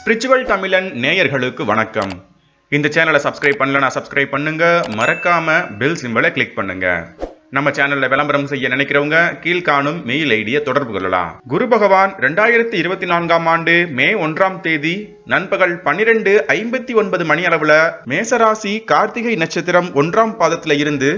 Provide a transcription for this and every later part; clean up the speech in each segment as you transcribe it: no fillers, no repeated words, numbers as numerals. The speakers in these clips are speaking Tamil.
ஸ்பிரிச்சுவல் தமிழன் நேயர்களுக்கு வணக்கம். இந்த சேனலை சப்ஸ்கிரைப் பண்ணலனா சப்ஸ்கிரைப் பண்ணுங்க, மறக்காம பெல் சிம்பலை கிளிக் பண்ணுங்க. நம்ம சேனல்ல விளம்பரம் செய்ய நினைக்கிறவங்க கீழ்காணும் மெயில் ஐடியை தொடர்பு கொள்ளலாம். குரு பகவான் 2024ஆம் ஆண்டு மே 1ஆம் தேதி நண்பகல் 12:59 மணி அளவுல மேசராசி கார்த்திகை நட்சத்திரம் 1ஆம் பாதத்துல இருந்து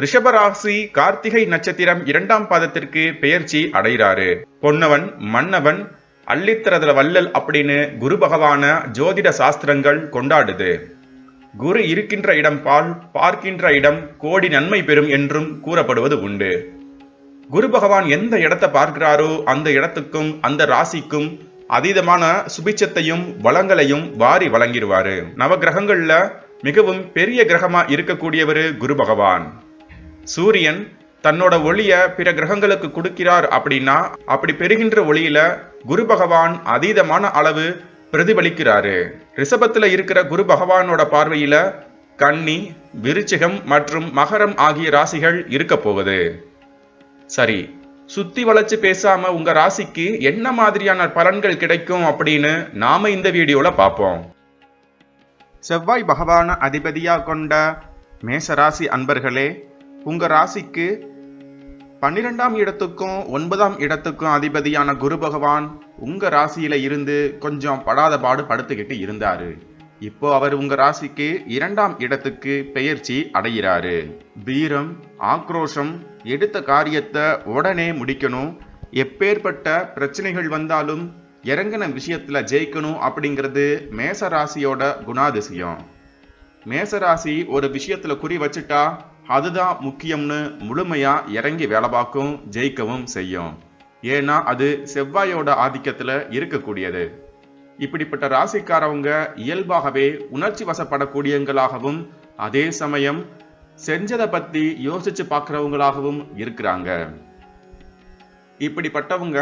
ரிஷபராசி கார்த்திகை நட்சத்திரம் 2ஆம் பாதத்திற்கு பெயர்ச்சி அடைகிறாரு. பொன்னவன் மன்னவன் அள்ளித்தரதுல வள்ளல் அப்படின்னு குரு பகவான ஜோதிட சாஸ்திரங்கள் கொண்டாடுது. குரு இருக்கின்ற இடம் பால், பார்க்கின்ற இடம் கோடி நன்மை பெறும் என்றும் கூறப்படுவது உண்டு. குரு பகவான் எந்த இடத்தை பார்க்கிறாரோ அந்த இடத்துக்கும் அந்த ராசிக்கும் அதீதமான சுபிச்சத்தையும் வளங்களையும் வாரி வழங்கிடுவாரு. நவகிரகங்கள்ல மிகவும் பெரிய கிரகமா இருக்கக்கூடியவர் குரு பகவான். சூரியன் தன்னோட ஒளிய பிற கிரகங்களுக்கு கொடுக்கிறார் அப்படின்னா அப்படி பெறுகின்ற ஒளியில குரு பகவான் அதீதமான அளவு பிரதிபலிக்கிறாரு. ரிஷபத்துல இருக்கிற குரு பகவானோட பார்வையில கன்னி, விருச்சிகம் மற்றும் மகரம் ஆகிய ராசிகள் இருக்க போகுது. சரி, சுத்தி வளைச்சு பேசாம உங்க ராசிக்கு என்ன மாதிரியான பலன்கள் கிடைக்கும் அப்படின்னு நாம இந்த வீடியோல பார்ப்போம். செவ்வாய் பகவான அதிபதியா கொண்ட மேசராசி அன்பர்களே, உங்க ராசிக்கு 12ஆம் இடத்துக்கும் 9ஆம் இடத்துக்கும் அதிபதியான குரு பகவான் உங்க ராசியில இருந்து கொஞ்சம் படாத பாடு படுத்துக்கிட்டு இருந்தாரு. இப்போ அவர் உங்க ராசிக்கு 2ஆம் இடத்துக்கு பெயர்ச்சி அடைகிறாரு. வீரம், ஆக்ரோஷம், எடுத்த காரியத்தை உடனே முடிக்கணும், எப்பேற்பட்ட பிரச்சனைகள் வந்தாலும் இறங்கின விஷயத்துல ஜெயிக்கணும் அப்படிங்கிறது மேசராசியோட குணாதிசயம். மேசராசி ஒரு விஷயத்துல குறி வச்சுட்டா அதுதான் முக்கியம்னு முழுமையா இறங்கி வேலை பார்க்கும், ஜெயிக்கவும் செய்யும். ஏன்னா அது செவ்வாயோட ஆதிக்கத்துல இருக்கக்கூடியது. இப்படிப்பட்ட ராசிக்காரவங்க இயல்பாகவே உணர்ச்சி வசப்படக்கூடியவங்களாகவும் அதே சமயம் செஞ்சதை பத்தி யோசிச்சு பார்க்கிறவங்களாகவும் இருக்கிறாங்க. இப்படிப்பட்டவங்க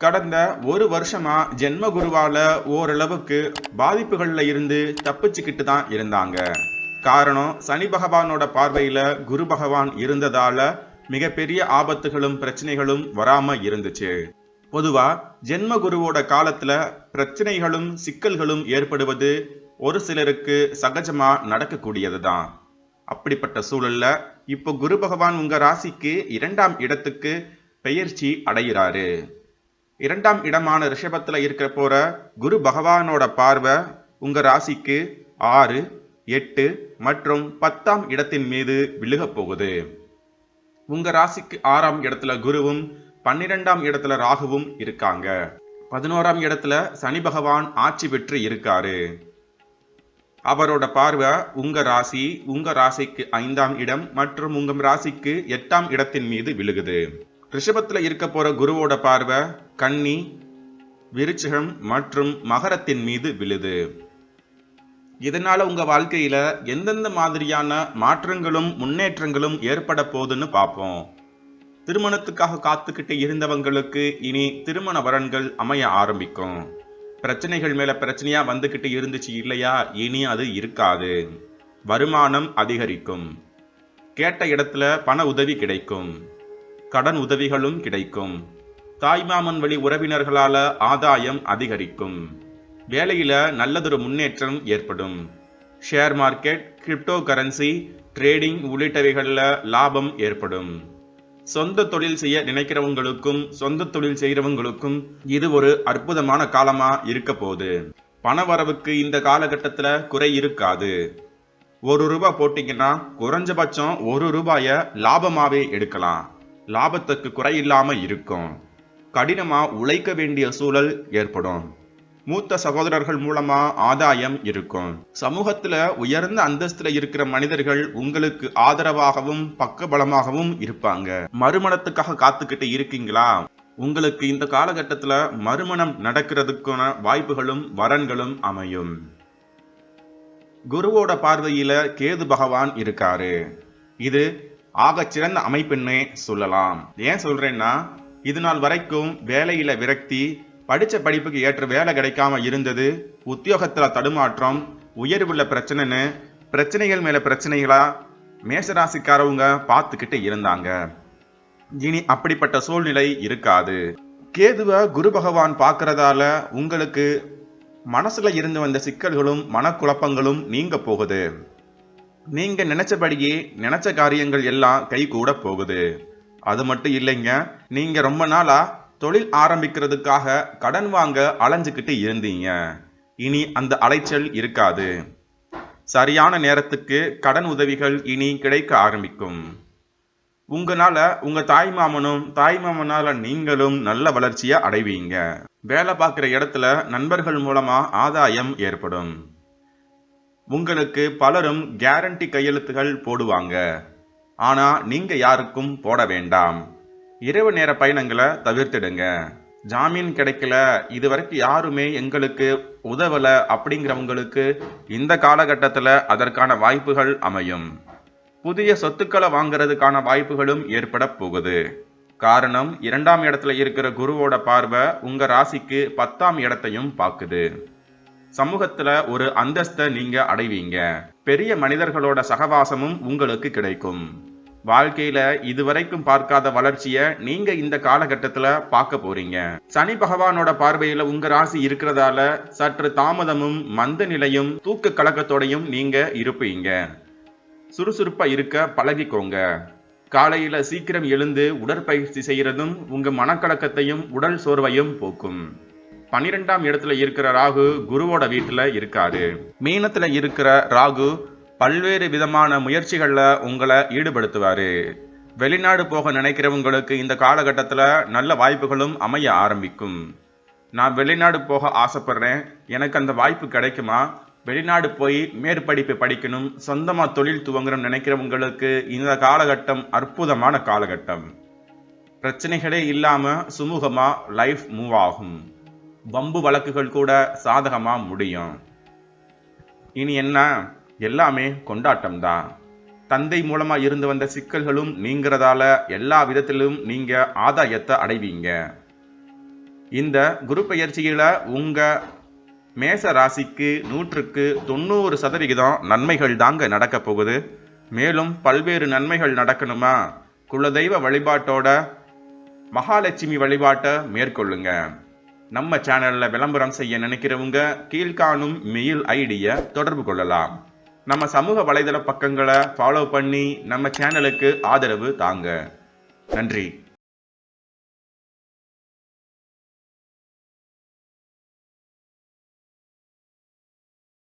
கடந்த ஒரு வருஷமா ஜென்ம குருவால ஓரளவுக்கு பாதிப்புகள்ல இருந்து தப்பிச்சுக்கிட்டு தான் இருந்தாங்க. காரணம், சனி பகவானோட பார்வையில குரு பகவான் இருந்ததால மிகப்பெரிய ஆபத்துகளும் பிரச்சனைகளும் வராம இருந்துச்சு. பொதுவா ஜென்ம குருவோட காலத்துல பிரச்சனைகளும் சிக்கல்களும் ஏற்படுவது ஒரு சிலருக்கு சகஜமா நடக்கக்கூடியதுதான். அப்படிப்பட்ட சூழல்ல இப்போ குரு பகவான் உங்க ராசிக்கு 2ஆம் இடத்துக்கு பெயர்ச்சி அடைகிறாரு. 2ஆம் இடமான ரிஷபத்துல இருக்கிற போற குரு பகவானோட பார்வை உங்க ராசிக்கு 6, 8 மற்றும் 10ஆம் இடத்தின் மீது விழுகப் போகுது. உங்க ராசிக்கு 6ஆம் இடத்துல குருவும் 12ஆம் இடத்துல ராகுவும் இருக்காங்க. 11ஆம் இடத்துல சனி பகவான் ஆட்சி பெற்று இருக்காரு. அவரோட பார்வை உங்க ராசிக்கு 5ஆம் இடம் மற்றும் உங்க ராசிக்கு 8ஆம் இடத்தின் மீது விழுகுது. ரிஷபத்துல இருக்க போற குருவோட பார்வை கன்னி, விருச்சிகம் மற்றும் மகரத்தின் மீது விழுது. இதனால உங்க வாழ்க்கையில எந்தெந்த மாதிரியான மாற்றங்களும் முன்னேற்றங்களும் ஏற்பட போகுதுன்னு பார்ப்போம். திருமணத்துக்காக காத்துக்கிட்டு இருந்தவங்களுக்கு இனி திருமண வரன்கள் அமைய ஆரம்பிக்கும். பிரச்சனைகள் மேல பிரச்சனையா வந்துகிட்டு இருந்துச்சு இல்லையா, இனி அது இருக்காது. வருமானம் அதிகரிக்கும். கேட்ட இடத்துல பண உதவி கிடைக்கும். கடன் உதவிகளும் கிடைக்கும். தாய்மாமன் வழி உறவினர்களால ஆதாயம் அதிகரிக்கும். வேலையில நல்லதொரு முன்னேற்றம் ஏற்படும். Share market, crypto currency, trading உள்ளிட்டவைகள்ல லாபம் ஏற்படும். சொந்த தொழில் செய்ய நினைக்கிறவங்களுக்கும் சொந்த தொழில் செய்யறவங்களுக்கும் இது ஒரு அற்புதமான காலமா இருக்க போகுது. பண வரவுக்கு இந்த காலகட்டத்துல குறை இருக்காது. ₹1 போட்டீங்கன்னா குறைஞ்சபட்சம் ₹1 லாபமாவே எடுக்கலாம். லாபத்துக்கு குறை இல்லாம இருக்கும். கடினமா உழைக்க வேண்டிய சூழல் ஏற்படும். மூத்த சகோதரர்கள் மூலமா ஆதாயம் இருக்கும். சமூகத்துல உயர்ந்த அந்தஸ்துல இருக்கிற மனிதர்கள் உங்களுக்கு ஆதரவாகவும் பக்கபலமாகவும் இருப்பாங்க. மறுமணத்துக்காக காத்துக்கிட்டு இருக்கீங்களா? உங்களுக்கு இந்த காலகட்டத்துல மறுமணம் நடக்கிறதுக்கான வாய்ப்புகளும் வரன்களும் அமையும். குருவோட பார்வையில கேது பகவான் இருக்காரு. இது ஆகச்சிறந்த அமைப்புன்னே சொல்லலாம். ஏன் சொல்றேன்னா, இது நாள் வரைக்கும் வேலையில விரக்தி, படிச்ச படிப்புக்கு ஏற்ற வேலை கிடைக்காம இருந்தது, உத்தியோகத்துல தடுமாற்றம், உயர்வுள்ள பிரச்சனைன்னு பிரச்சனைகள் மேல பிரச்சனைகளா மேசராசிக்காரவங்க பார்த்துக்கிட்டு இருந்தாங்க. இனி அப்படிப்பட்ட சூழ்நிலை இருக்காது. கேதுவை குரு பகவான் பார்க்கறதால உங்களுக்கு மனசுல இருந்து வந்த சிக்கல்களும் மனக்குழப்பங்களும் நீங்க போகுது. நீங்க நினைச்சபடியே நினைச்ச காரியங்கள் எல்லாம் கை கூட போகுது. அது மட்டும் இல்லைங்க, நீங்க ரொம்ப நாளா தொழில் ஆரம்பிக்கிறதுக்காக கடன் வாங்க அலைஞ்சுக்கிட்டு இருந்தீங்க. இனி அந்த அலைச்சல் இருக்காது. சரியான நேரத்துக்கு கடன் உதவிகள் இனி கிடைக்க ஆரம்பிக்கும். உங்களால உங்க தாய்மாமனால நீங்களும் நல்ல வளர்ச்சியை அடைவீங்க. வேலை பார்க்குற இடத்துல நண்பர்கள் மூலமா ஆதாயம் ஏற்படும். உங்களுக்கு பலரும் கேரண்டி கையெழுத்துகள் போடுவாங்க. ஆனா நீங்க யாருக்கும் போட வேண்டாம். இரவு நேர பயணங்களை தவிர்த்திடுங்க. ஜாமீன் கிடைக்கல, இதுவரைக்கும் யாருமே எங்களுக்கு உதவல அப்படிங்கிறவங்களுக்கு இந்த காலகட்டத்தில் அதற்கான வாய்ப்புகள் அமையும். புதிய சொத்துக்களை வாங்கிறதுக்கான வாய்ப்புகளும் ஏற்பட போகுது. காரணம், 2ஆம் இடத்துல இருக்கிற குருவோட பார்வை உங்க ராசிக்கு 10ஆம் இடத்தையும் பார்க்குது. சமூகத்துல ஒரு அந்தஸ்தை நீங்க அடைவீங்க. பெரிய மனிதர்களோட சகவாசமும் உங்களுக்கு கிடைக்கும். வாழ்க்கையில இதுவரைக்கும் பார்க்காத வளர்ச்சிய நீங்க இந்த காலகட்டத்துல பார்க்க போறீங்க. சனி பகவானோட பார்வையில உங்க ராசி இருக்கிறதால சற்று தாமதமும் மந்த நிலையும் தூக்க கலக்கத்தோடையும் நீங்க இருப்பீங்க. சுறுசுறுப்பா இருக்க பழகிக்கோங்க. காலையில சீக்கிரம் எழுந்து உடற்பயிற்சி செய்யறதும் உங்க மனக்கலக்கத்தையும் உடல் சோர்வையும் போக்கும். 12ஆம் இடத்துல இருக்கிற ராகு குருவோட வீட்டுல இருக்காரு. மீனத்துல இருக்கிற ராகு பல்வேறு விதமான முயற்சிகள்ல உங்களை ஈடுபடுத்துவாரு. வெளிநாடு போக நினைக்கிறவங்களுக்கு இந்த காலகட்டத்தில் நல்ல வாய்ப்புகளும் அமைய ஆரம்பிக்கும். நான் வெளிநாடு போக ஆசைப்படுறேன், எனக்கு அந்த வாய்ப்பு கிடைக்குமா, வெளிநாடு போய் மேற்படிப்பு படிக்கணும், சொந்தமா தொழில் துவங்கணும் நினைக்கிறவங்களுக்கு இந்த காலகட்டம் அற்புதமான காலகட்டம். பிரச்சனைகளே இல்லாம சுமூகமா லைஃப் மூவ் ஆகும். வம்பு வழக்குகள் கூட சாதகமா முடியும். இனி என்ன, எல்லாமே கொண்டாட்டம் தான். தந்தை மூலமா இருந்து வந்த சிக்கல்களும் நீங்கிறதால எல்லா விதத்திலும் நீங்க ஆதாயத்தை அடைவீங்க. இந்த குரு பெயர்ச்சியில உங்க மேச ராசிக்கு 100க்கு 90% நன்மைகள் தாங்க நடக்க போகுது. மேலும் பல்வேறு நன்மைகள் நடக்கணுமா, குலதெய்வ வழிபாட்டோட மகாலட்சுமி வழிபாட்டை மேற்கொள்ளுங்க. நம்ம சேனல்ல விளம்பரம் செய்ய நினைக்கிறவங்க கீழ்காணும் மெயில் ஐடியை தொடர்பு கொள்ளலாம். நம்ம சமூக வலைதள பக்கங்களை ஃபாலோ பண்ணி நம்ம சேனலுக்கு ஆதரவு தாங்க. நன்றி.